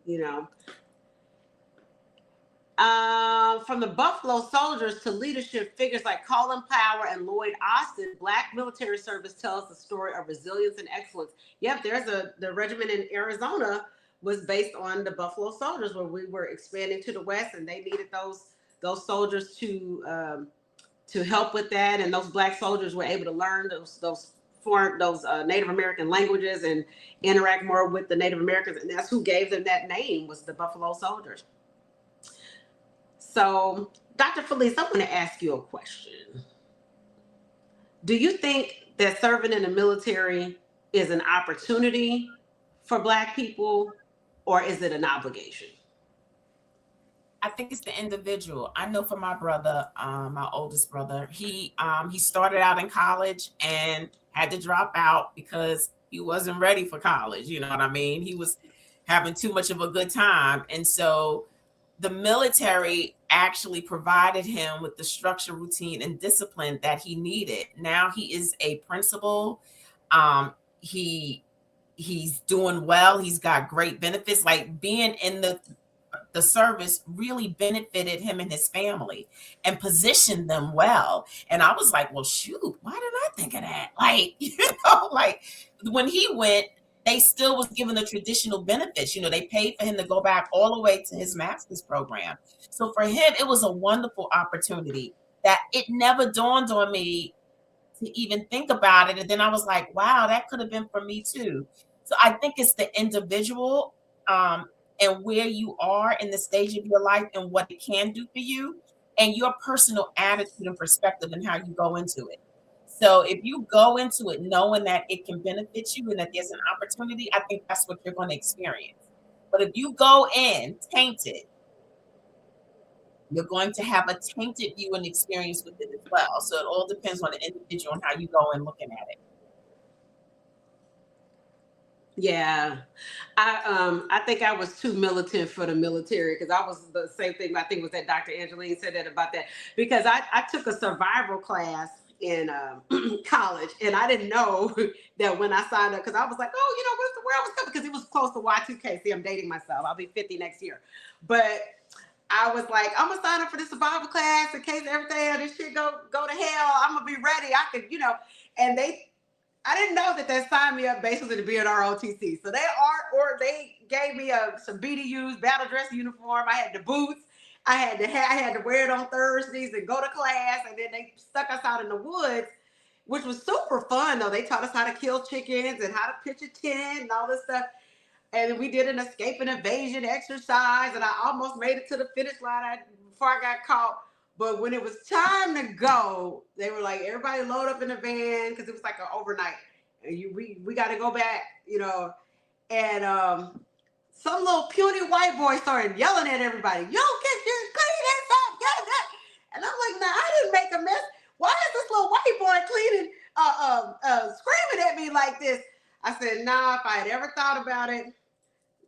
you know. From the Buffalo Soldiers to leadership figures like Colin Powell and Lloyd Austin, Black military service tells the story of resilience and excellence. Yep, the regiment in Arizona was based on the Buffalo Soldiers, where we were expanding to the west, and they needed those soldiers to help with that, and those Black soldiers were able to learn those foreign those Native American languages and interact more with the Native Americans, and that's who gave them that name, was the Buffalo Soldiers. So, Dr. Felice, I want to ask you a question. Do you think that serving in the military is an opportunity for Black people, or is it an obligation? I think it's the individual. I know for my brother, my oldest brother, he started out in college and had to drop out because he wasn't ready for college. You know what I mean? He was having too much of a good time. And so the military actually provided him with the structure, routine, and discipline that he needed. Now he is a principal. He he's doing well. He's got great benefits. Like being in the service really benefited him and his family and positioned them well. And I was like, well, shoot, why didn't I think of that? Like, like when he went, they still was given the traditional benefits. They paid for him to go back all the way to his master's program. So for him, it was a wonderful opportunity that it never dawned on me to even think about it. And then I was like, wow, that could have been for me too. So I think it's the individual, and where you are in the stage of your life and what it can do for you and your personal attitude and perspective and how you go into it. So if you go into it knowing that it can benefit you and that there's an opportunity, I think that's what you're going to experience. But if you go in tainted, you're going to have a tainted view and experience with it as well. So it all depends on the individual and how you go in looking at it. Yeah, I think I was too militant for the military, because I was the same thing. I think was that Dr. Angeline said that about that, because I took a survival class in college, and I didn't know that when I signed up, because I was like, oh, what's the where I was coming, because it was close to Y2K. See, I'm dating myself. I'll be 50 next year, but I was like, I'm gonna sign up for this survival class in case everything this shit go to hell. I'm gonna be ready. I could, and I didn't know that they signed me up basically to be an ROTC. So they gave me some BDUs, battle dress uniform. I had the boots. I had to wear it on Thursdays and go to class. And then they stuck us out in the woods, which was super fun though. They taught us how to kill chickens and how to pitch a tent and all this stuff. And we did an escape and evasion exercise, and I almost made it to the finish line before I got caught. But when it was time to go, they were like, everybody load up in the van, because it was like an overnight. And we got to go back, And some little puny white boy started yelling at everybody, yo, clean this up, get that. And I'm like, nah, I didn't make a mess. Why is this little white boy cleaning, screaming at me like this? I said, nah, if I had ever thought about it,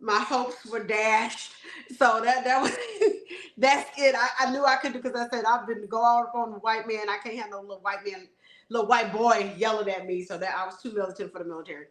my hopes were dashed. So that was that's it. I knew I could do, because I said I've been to go all on the white man. I can't have no little white boy yelling at me. So that I was too militant for the military.